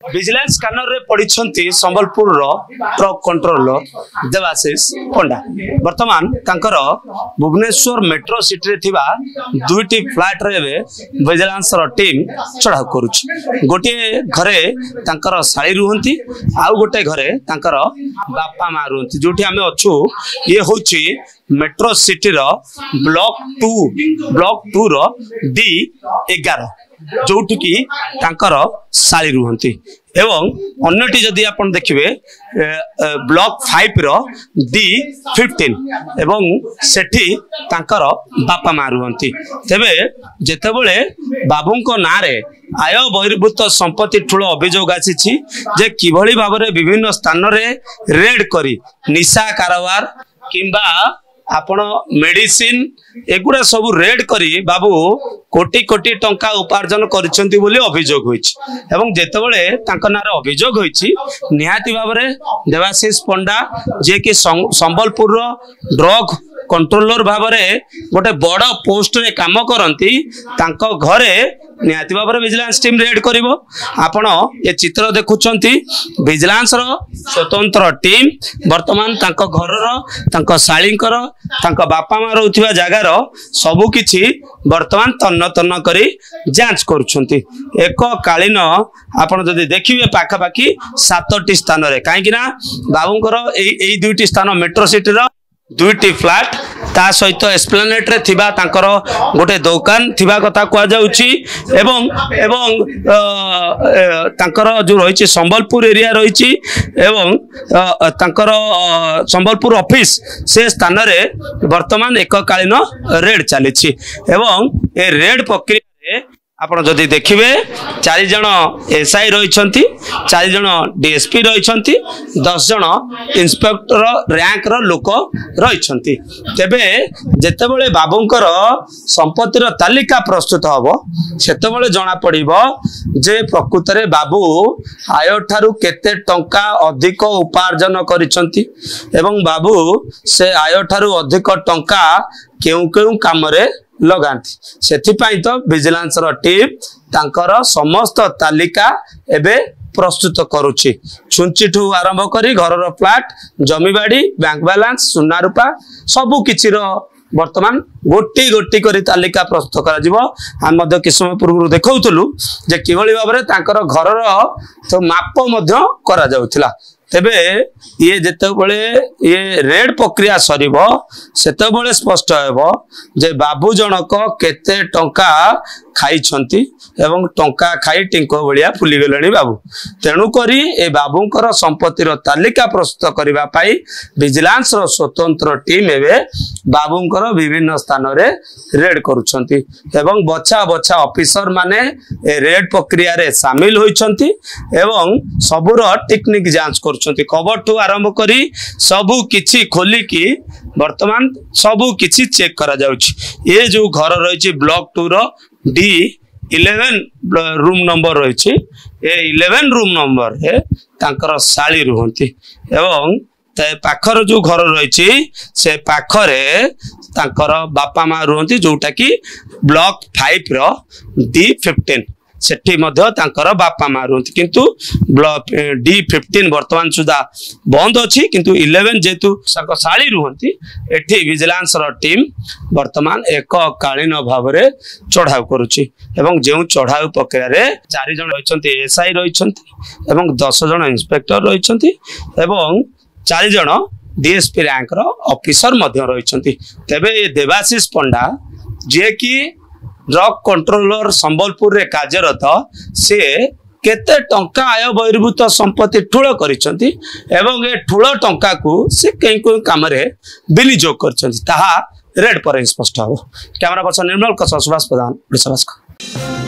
Vigilance scanner रे पड़िछंती संबलपुर रो truck controller Debashish पंडा वर्तमान तांकर भुवनेश्वर मेट्रो सिटी रे थिबा दुईटी फ्लैट रे विजिलेंस रो टीम चढ़ाऊ करूछि। गोटे घरे तांकर साली रुहंती आउ गोटे घरे तांकर बापा मां रुहंती जोठी आमे अछु ये होछि मेट्रो सिटी रो ब्लॉक 2 रो D11 जोठी की तांकर साली रुहंती एवं अन्यटी जदि आपण देखिबे ब्लॉक 5 रो D15 एवं सेठी तांकर बापा मां रुहंती। तेबे जेतेबेले बाबूंको नारे आय बहिर्भूत संपत्ति ठूल अभियोग आसी जे किभली भाबरे विभिन्न स्थान रे रेड करी निशा कारोबार किंबा आपण मेडिसिन एगुड़ा सब रेड करी बाबू कोटी कोटी टंका उपार्जन करिसेंती बोली अभियोग होइछि एवं जेतेबेले तांका नारे अभियोग होइछि निहाती भाबरे देवाशीष पंडा जे कि संबलपुर रो ड्रग कंट्रोलर भाबरे गोटे बड़ पोस्ट रे काम करंती तांको घरे निहाती भाबरे विजिलेंस टीम रेड करिवो। आपण ए चित्र देखुचंती विजिलेंस रो स्वतंत्र टीम वर्तमान तांको घर रो तांको साळींकर तांको बापा मा रहउथिबा जागा रो सबु किछि वर्तमान तन्न तन्न करी जांच करूछंती। एक कालीन आपण जदि देखिबे पाखा पाखी 7टी स्थान रे काहे कि ना बाबूंकर एई दुईटी स्थान मेट्रो सिटी रो दुईटी फ्लैट ता सहित एस्प्लेनेट रे थिबा तांकर गोटे दुकान थिबा कथा कुआ जाउची एवं तांकर जो रहिछि संबलपुर एरिया रहिछि एवं तांकर संबलपुर ऑफिस से स्थान रे वर्तमान एककालीन रेड चलीछि एवं ए रेड प्रक्रिया रे आपण जदि देखिबे 4 जण एसआई रहिछंती 4 जण डीएसपी रहिछंती 10 जण इंस्पेक्टर रैंक रो लोक रहिछंती। तेबे जेतेबेले बाबूंकर संपत्ति रो तालिका प्रस्तुत हबो सेतेबेले जणा पड़िबो जे प्रकृत रे बाबू आय ठारू केते टंका अधिक उपार्जन करिछंती एवं बाबू से आय ठारू अधिक टंका केउ केउ काम रे लगांती सेथिपाई तो विजिलेंस रो टीम तांकर समस्त तालिका एबे प्रस्तुत करूची छुंचिठू आरंभ करी घर रो फ्लैट जमीबाड़ी बैंक बैलेंस सुना रूपा सबु किछि रो वर्तमान गोटी गोटी करी तालिका प्रस्तुत करा जिवो। हम मध्य किछ समय पूर्व देखौतलु जे किभली भाबरे तांकर घर रो तो माप मध्य करा जाउथिला। तेबे ये जेतेबेले ये रेड प्रक्रिया सरीबो सेतेबेले स्पष्ट हेबो जे बाबू जनक केते टंका खाई छंती एवं टंका खाई टिंको बलिया फुली गलेनी बाबू तेणु करी ए बाबूंकर संपत्ति रो तालिका प्रस्तुत करिबा पाई विजिलेंस रो स्वतंत्र टीम एबे बाबूंकर विभिन्न स्थान रे रेड करूछंती एवं बछा बछा ऑफिसर माने ए रेड प्रक्रिया रे शामिल होइछंती एवं सबुर टेक्निक जांच करूछंती कवर टू आरंभ करी सबु किछि खोली की वर्तमान सबु किछि चेक करा जाउछि। ये जो घर रहिछि ब्लॉक 2 रो D11 रूम नंबर रही ए 11 रूम नंबर है तांकर साली रुहंती एवं पाखर जो घर रही से पाखरे तांकर बापा मां रुहंती जोटा कि ब्लॉक 5 रो D15 सेठी मध्य तांकर बापा मां रुहंती किंतु ब्लॉक D15 वर्तमान सुधा बंद अछि किंतु 11 जेतु साको साली रुहंती एठी विजिलेंस रो टीम वर्तमान एक कालीन भाव रे चढ़ाऊ करूची एवं जेउ चढ़ाऊ प्रक्रिया रे 4 जण रहिछंती एसआई रहिछंती एवं 10 जण इंस्पेक्टर रहिछंती एवं 4 जण डीएसपी रैंक रो ऑफिसर मध्य रहिछंती। तेबे ये देवाशीष पंडा जे कि ड्रग कंट्रोलर संबलपुर रे कार्यरत से केते टंका आय बहिर्भूत संपत्ति ठूल करिसंती एवं ए ठूल टंका को से कई कोई काम रे विनियोग करछंती ताहा रेड पर स्पष्ट हो। कैमरा पर्सन निर्मल का सुभाष प्रधान।